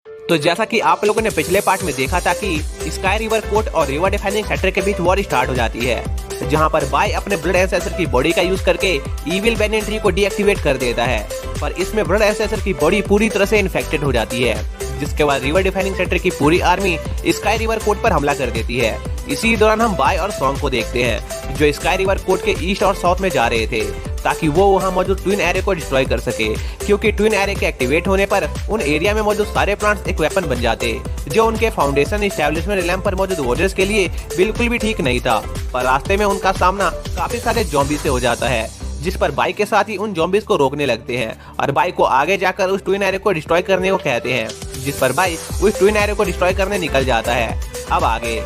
तो जैसा कि आप लोगों ने पिछले पार्ट में देखा था कि स्काई रिवर कोर्ट और रिवर डिफाइनिंग सेक्टर के बीच वॉर स्टार्ट हो जाती है, जहां पर बाय अपने ब्लड एंसेसर की बॉडी का यूज करके इविल बैनियन ट्री को डीएक्टिवेट कर देता है। पर इसमें ब्लड एंसेसर की बॉडी पूरी तरह से इन्फेक्टेड हो जाती है, जिसके बाद रिवर डिफाइनिंग सेक्टर की पूरी आर्मी स्काई रिवर कोर्ट पर हमला कर देती है। इसी दौरान हम बाय और सॉन्ग को देखते हैं, जो स्काई रिवर कोर्ट के ईस्ट और साउथ में जा रहे थे ताकि वो वहां मौजूद ट्विन एरे को डिस्ट्रॉय कर सके, क्योंकि ट्विन एरे के एक्टिवेट होने पर उन एरिया में मौजूद सारे प्लांट्स एक वेपन बन जाते, जो उनके फाउंडेशन एस्टैब्लिशमेंट रिलैम पर मौजूद वॉरियर्स के लिए बिल्कुल भी ठीक नहीं था। पर रास्ते में उनका सामना काफी सारे ज़ॉम्बी से हो जाता है, जिस पर बाई के साथ ही उन ज़ॉम्बीज को रोकने लगते हैं और बाई को आगे जाकर उस ट्विन एरे को डिस्ट्रॉय करने को कहते हैं, जिस पर बाई उस ट्विन एरे को डिस्ट्रॉय करने निकल जाता है। अब आगे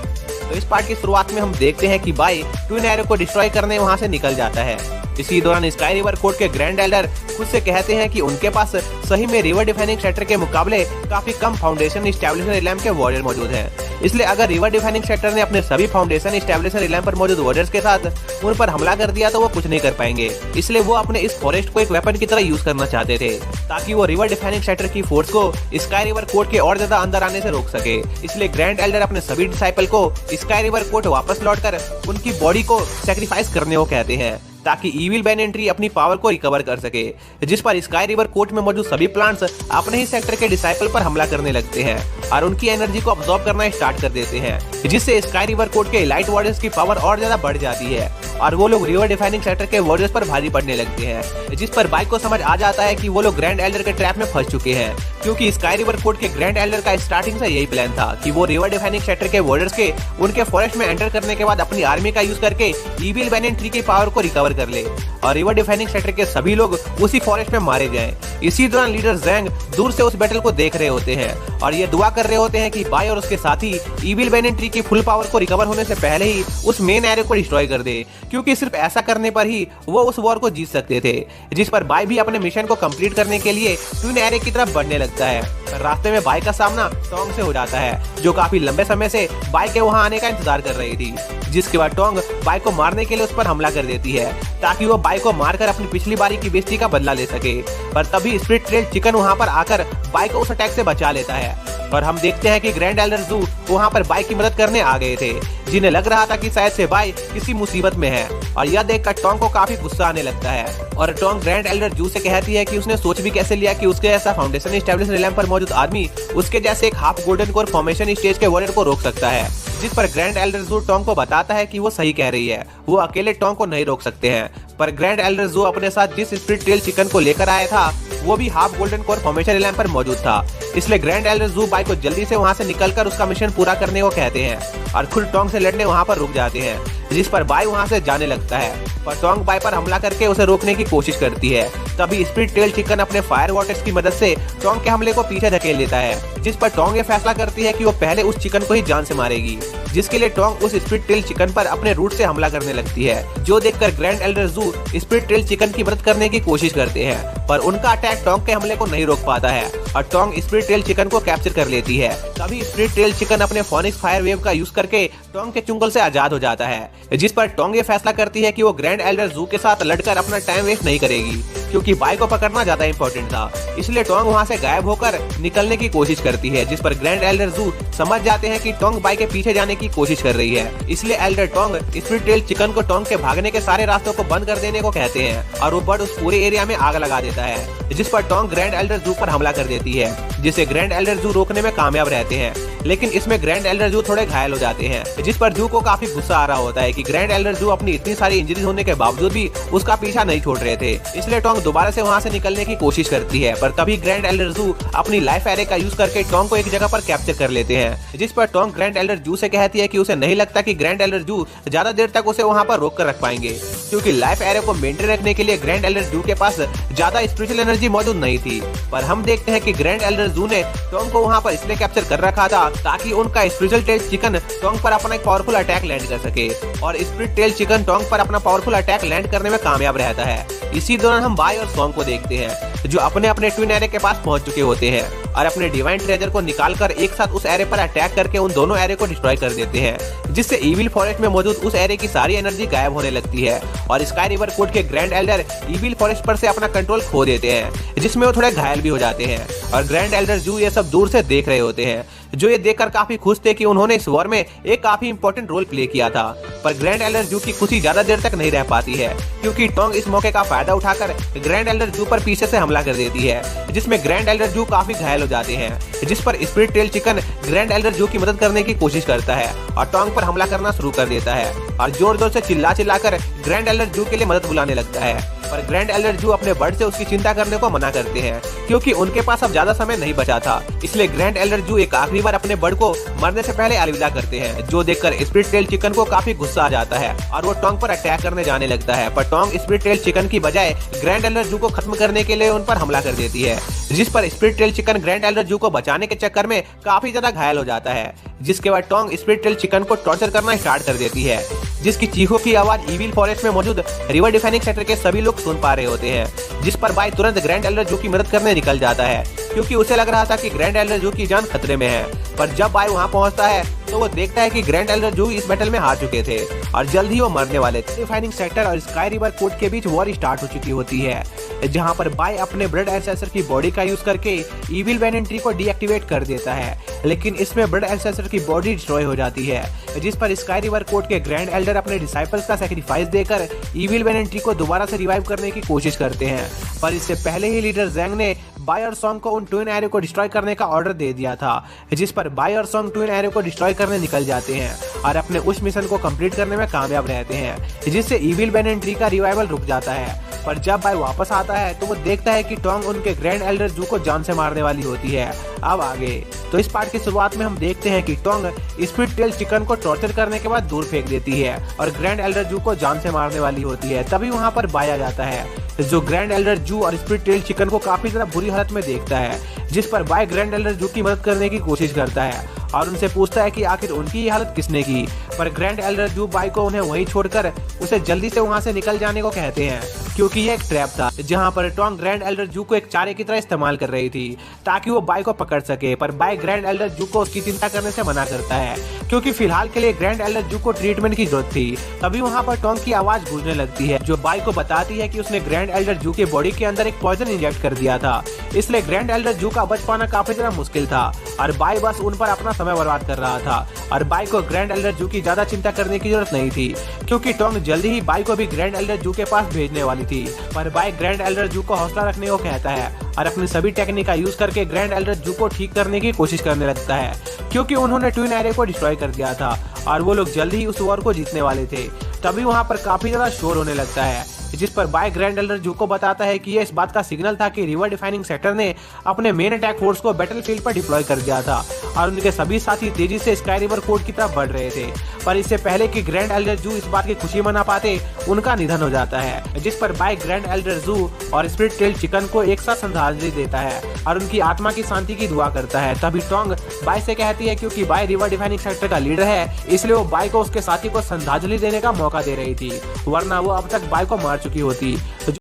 तो इस पार्ट की शुरुआत में हम देखते हैं कि बाई ट्विन एरे को डिस्ट्रॉय करने वहां से निकल जाता है। इसी दौरान स्काई रिवर कोर्ट के ग्रैंड एल्डर खुद से कहते हैं कि उनके पास सही में रिवर डिफाइनिंग सेक्टर के मुकाबले काफी कम फाउंडेशन एस्टैब्लिशमेंट रिलैम के वॉरियर मौजूद हैं। इसलिए अगर रिवर डिफाइनिंग सेक्टर ने अपने सभी फाउंडेशन एस्टैब्लिशमेंट रिलैम पर मौजूद वॉरियर्स के साथ उन पर हमला कर दिया तो वो कुछ नहीं कर पाएंगे। इसलिए वो अपने इस फॉरेस्ट को एक वेपन की तरह यूज करना चाहते थे, ताकि वो रिवर डिफाइनिंग सेक्टर की फोर्स को स्काई रिवर कोर्ट के और ज्यादा अंदर आने से रोक सके। इसलिए ग्रैंड एल्डर अपने सभी डिसाइपल को स्काई रिवर कोर्ट वापस लौटकर उनकी बॉडी को सैक्रिफाइस करने को कहते हैं, ताकि इविल बैनियन ट्री अपनी पावर को रिकवर कर सके। जिस पर स्काई रिवर कोर्ट में मौजूद सभी प्लांट्स अपने ही सेक्टर के डिसाइपल पर हमला करने लगते हैं और उनकी एनर्जी को अब्सॉर्ब करना स्टार्ट कर देते हैं, जिससे स्काई रिवर कोर्ट के लाइट वॉरियर्स की पावर और ज्यादा बढ़ जाती है और वो लोग रिवर डिफाइनिंग सेक्टर के वॉरियर्स पर भारी पड़ने लगते हैं। जिस पर बाइक को समझ आ जाता है कि वो लोग ग्रैंड एल्डर के ट्रैप में फंस चुके हैं, क्योंकि स्काई रिवर कोर्ट के ग्रैंड एल्डर का स्टार्टिंग से यही प्लान था कि वो रिवर डिफाइनिंग सेक्टर के वॉरियर्स के उनके फॉरेस्ट में एंटर करने के बाद अपनी आर्मी का यूज करके इविल बैनियन ट्री की पावर को रिकवर कर ले और रिवर डिफाइनिंग सेक्टर के सभी लोग उसी फॉरेस्ट में मारे जाएं। इसी दौरान लीडर ज़ैंग दूर से उस बैटल को देख रहे होते हैं और ये दुआ कर रहे होते हैं कि बाय और उसके साथी इविल बैनियन ट्री की फुल पावर को रिकवर होने से पहले ही उस मेन एरे को डिस्ट्रॉय कर दे, क्योंकि सिर्फ ऐसा करने पर ही वो उस वॉर को जीत सकते थे। जिस पर बाय भी अपने मिशन को कंप्लीट करने के लिए ट्विन एरे की तरफ बढ़ने लगता है। रास्ते में बाय का सामना टोंग से हो जाता है, जो काफी लंबे समय से बाय के वहां आने का इंतजार कर रही थी। जिसके बाद टोंग बाय को मारने के लिए उस पर हमला कर देती है, ताकि वो बाय को मारकर अपनी पिछली बारी की बेइज्जती का बदला ले सके। पर तभी स्प्लिट टेल चिकन वहां पर आकर बाय को उस अटैक से बचा लेता है और हम देखते हैं कि ग्रैंड एल्डर जू वहां पर बाय की मदद करने आ गए थे, जिन्हें लग रहा था कि शायद से बाय किसी मुसीबत में है। और यह देखकर टोंग को काफी गुस्सा आने लगता है और टोंग ग्रैंड एल्डर जू से कहती है कि उसने सोच भी कैसे लिया कि उसके ऐसा फाउंडेशन एस्टैब्लिश रिलैम पर मौजूद आदमी उसके जैसे एक half golden core formation stage के वॉरियर को रोक सकता है। जिस पर ग्रैंड एल्डर जू टोंग को बताता है कि वो सही कह रही है, वो अकेले टोंग को नहीं रोक सकते हैं। पर ग्रैंड एल्डर जू अपने साथ जिस स्प्लिट टेल चिकन को लेकर आया था वो भी हाफ गोल्डन कोर फॉर्मेशन रिलैम पर मौजूद था। इसलिए ग्रैंड एल्डर जू बाय को जल्दी से वहां से निकलकर उसका मिशन पूरा करने को कहते हैं और खुद टोंग से लड़ने वहां पर रुक जाते हैं। जिस पर बाय वहां से जाने लगता है, पर टोंग बाय पर हमला करके उसे रोकने की कोशिश करती है। तभी स्प्लिट टेल चिकन अपने फायर वॉटर्स की मदद से टोंग के हमले को पीछे धकेल देता है। जिस पर टोंग ये फैसला करती है कि वो पहले उस चिकन को ही जान से मारेगी, जिसके लिए टोंग उस स्प्लिट टेल चिकन पर अपने रूट से हमला करने लगती है। जो देखकर ग्रैंड एल्डर जू स्प्लिट टेल चिकन की मदद करने की कोशिश करते हैं, पर उनका अटैक टोंग के हमले को नहीं रोक पाता है और टोंग स्प्लिट टेल चिकन को कैप्चर कर लेती है। तभी स्प्लिट टेल चिकन अपने फोनिक्स फायर वेव का यूज करके टोंग के चुंगल से आजाद हो जाता है। जिस पर टोंग ये फैसला करती है कि वो ग्रैंड एल्डर जू के साथ लड़कर अपना टाइम वेस्ट नहीं करेगी, क्योंकि बाय को पकड़ना ज्यादा इंपॉर्टेंट था। इसलिए टोंग वहां से गायब होकर निकलने की कोशिश करती है, जिस पर ग्रैंड एल्डर जू समझ जाते हैं कि टोंग बाय के पीछे जाने की कोशिश कर रही है। इसलिए Elder Tong split tell chicken को टोंग के भागने के सारे रास्तों को बंद कर देने को कहते हैं और वो बर्ड उस पूरे एरिया में आग लगा देता है। जिस पर टोंग ग्रैंड एल्डर जू पर हमला कर देती है, जिसे ग्रैंड एल्डर जू रोकने में कामयाब रहते हैं। लेकिन इसमें ग्रैंड एल्डर जू थोड़े घायल हो जाते हैं, जिस पर जू को काफी गुस्सा आ रहा होता है कि ग्रैंड एल्डर जू अपनी इतनी सारी इंजरी होने के बावजूद भी उसका पीछा नहीं छोड़ रहे थे। इसलिए टोंग दोबारा से वहां से निकलने की कोशिश करती है, पर तभी ग्रैंड एल्डर जू अपनी लाइफ एरे का यूज करके टोंग को एक जगह पर कैप्चर कर लेते हैं। जिस पर टोंग ग्रैंड एल्डर जू से कहती है कि उसे नहीं लगता कि ग्रैंड एल्डर जू ज्यादा देर तक उसे वहां पर रोक कर रख पाएंगे, क्योंकि लाइफ एरे को मेंटेन रखने के लिए ग्रैंड एल्डर जू के पास ज्यादा स्पिरिचुअल एनर्जी मौजूद नहीं थी। पर हम देखते हैं कि ग्रैंड एल्डर जू ने टोंग को वहां पर इसलिए कैप्चर कर रखा था ताकि उनका स्पिरिचुअल टेल चिकन टोंग पर अपना एक पावरफुल अटैक लैंड कर सके, और स्पिरिट टेल चिकन टोंग पर अपना पावरफुल अटैक लैंड करने में कामयाब रहता है। इसी दौरान हम बाय और सॉन्ग को देखते हैं, जो अपने अपने ट्विन एरे के पास पहुंच चुके होते हैं और अपने डिवाइन ट्रेजर को निकालकर एक साथ उस एरे पर अटैक करके उन दोनों एरे को डिस्ट्रॉय कर देते हैं, जिससे इविल फॉरेस्ट में मौजूद उस एरे की सारी एनर्जी गायब होने लगती है और स्काई रिवर कोर्ट के ग्रैंड एल्डर इविल फॉरेस्ट पर से अपना कंट्रोल खो देते हैं, जिसमें वो थोड़े घायल भी हो जाते हैं। और ग्रैंड एल्डर जू ये सब दूर से देख रहे होते हैं, जो ये देखकर काफी खुश थे कि उन्होंने इस वॉर में एक काफी इंपॉर्टेंट रोल प्ले किया था। पर ग्रैंड एल्डर जू की खुशी ज्यादा देर तक नहीं रह पाती है, क्योंकि टोंग इस मौके का फायदा उठाकर ग्रैंड एल्डर जू पर पीछे से हमला कर देती है, जिसमें ग्रैंड एल्डर जू काफी घायल हो जाते हैं, जिस पर spirit tail chicken Grand Elder Zu की मदद करने की कोशिश करता है और टोंग पर हमला करना शुरू कर देता है और जोर जोर से चिल्लाकर ग्रैंड एल्डर जू के लिए मदद बुलाने लगता है। पर ग्रैंड एल्डर जू अपने बर्ड से उसकी चिंता करने को मना करते हैं, क्योंकि उनके पास अब ज्यादा समय नहीं बचा था। इसलिए ग्रैंड एल्डर जू एक आखिरी बार अपने बर्ड को मरने से पहले अलविदा करते हैं, जो देखकर स्पिरिट टेल चिकन को काफी गुस्सा आ जाता है और वो टोंग पर अटैक करने जाने लगता है। पर टोंग स्पिरिट टेल चिकन की बजाय ग्रैंड एल्डर जू को खत्म करने के लिए उन पर हमला कर देती है, जिस पर spirit tail chicken Grand Elder Zu को बचाने के चक्कर में काफी ज्यादा घायल हो जाता है, जिसके बाद टोंग स्पिरिट टेल चिकन को टॉर्चर करना स्टार्ट कर देती है, जिसकी चीखों की आवाज इविल फॉरेस्ट में मौजूद रिवर डिफाइनिंग सेक्टर के सभी लोग सुन पा रहे होते हैं, जिस पर बाय तुरंत ग्रैंड एल्डर जू की मदद करने निकल जाता है, क्योंकि उसे लग रहा था कि ग्रैंड एल्डर जू की जान खतरे में है। पर जब बाय वहां पहुंचता है तो वो देखता है कि ग्रैंड एल्डर जू इस बैटल में हार चुके थे और जल्द ही वो मरने वाले थे। डिफाइनिंग सेक्टर और स्काई रिवर कोर्ट के बीच वॉर स्टार्ट हो चुकी होती है, जहां पर बाय अपने ब्लड एंसेस्टर की बॉडी का यूज करके इविल बैनियन ट्री को डीएक्टिवेट कर देता है, लेकिन इसमें ब्लड एंसेस्टर की बॉडी डिस्ट्रॉय हो जाती है, जिस पर स्काई रिवर कोर्ट के ग्रैंड एल्डर अपने डिसाइपल्स का सैक्रिफाइस देकर इविल बैनियन ट्री को दोबारा से रिवाइव करने की कोशिश करते हैं। पर इससे पहले ही लीडर जैंग ने बाय और सॉन्ग को उन ट्विन एरो को डिस्ट्रॉय करने का ऑर्डर दे दिया था, जिस पर बाय और सॉन्ग ट्विन एरो को डिस्ट्रॉय करने निकल जाते हैं और अपने उस मिशन को कंप्लीट करने में कामयाब रहते हैं, जिससे इविल बैनियन ट्री का रिवाइवल रुक जाता है। पर जब बाय वापस आता है तो वो देखता है कि टोंग उनके ग्रैंड एल्डर जू को जान से मारने वाली होती है। अब आगे तो इस पार्ट की शुरुआत में हम देखते हैं कि टोंग स्पिरिट टेल चिकन को टॉर्चर करने के बाद दूर फेंक देती है और ग्रैंड एल्डर जू को जान से मारने वाली होती है। तभी वहां पर बाय आ जाता है, जो ग्रैंड एल्डर जू और स्पिरिट टेल चिकन को काफी ज्यादा बुरी हालत में देखता है, जिस पर बाय ग्रैंड एल्डर जू की मदद करने की कोशिश करता है और उनसे पूछता है कि आखिर उनकी ये हालत किसने की। पर ग्रैंड एल्डर जू बाय को उन्हें वहीं छोड़कर उसे जल्दी से वहां से निकल जाने को कहते हैं, क्योंकि ये एक ट्रैप था जहां पर टोंग ग्रैंड एल्डर जू को एक चारे की तरह इस्तेमाल कर रही थी ताकि वो बाय को पकड़ सके। पर बाय ग्रैंड एल्डर जू को उसकी चिंता करने से मना करता है, क्योंकि फिलहाल के लिए ग्रैंड एल्डर जू को ट्रीटमेंट की जरूरत थी। तभी वहां पर टोंग की आवाज गूंजने लगती है, जो बाय को बताती है कि उसने ग्रैंड एल्डर जू के बॉडी के अंदर एक पॉइजन इंजेक्ट कर दिया था, इसलिए ग्रैंड एल्डर जू का बच पाना काफी ज्यादा मुश्किल था और बाय बस उन पर अपना समय बर्बाद कर रहा था। और बाय को ग्रैंड एल्डर जू की ज्यादा चिंता करने की जरूरत नहीं थी, क्योंकि टोंग जल्दी ही बाय को भी ग्रैंड एल्डर जू के पास भेजने वाली थी। पर बाय ग्रैंड एल्डर जू को हौसला रखने को कहता है और अपनी सभी टेक्निक का यूज करके ग्रैंड एल्डर जू को ठीक करने की कोशिश करने लगता है, क्योंकि उन्होंने ट्विन एरे को डिस्ट्रॉय कर दिया था और वो लोग जल्दी ही उस वॉर को जीतने वाले थे। तभी वहां पर काफी ज्यादा शोर होने लगता है, जिस पर बाय ग्रैंड एल्डर जू को बताता है कि यह इस बात का सिग्नल था कि रिवर डिफाइनिंग सेक्टर ने अपने मेन अटैक फोर्स को बैटलफील्ड पर डिप्लॉय कर दिया था और उनके सभी साथी तेजी से स्काई रिवर कोर्ट की तरफ बढ़ रहे थे। पर इससे पहले कि ग्रैंड एल्डर जू इस बात की खुशी मना पाते, उनका निधन हो जाता है, जिस पर बाय ग्रैंड एल्डर जू और स्पिरिट टेल चिकन को एक साथ श्रद्धांजलि देता है और उनकी आत्मा की शांति की दुआ करता है। तभी टोंग बाय से कहती है क्योंकि बाय रिवर डिफाइनिंग सेक्टर का लीडर है, इसलिए वो बाय को उसके साथी को श्रद्धांजलि देने का मौका दे रही थी, वरना वो अब तक बाय को मार चुकी होती।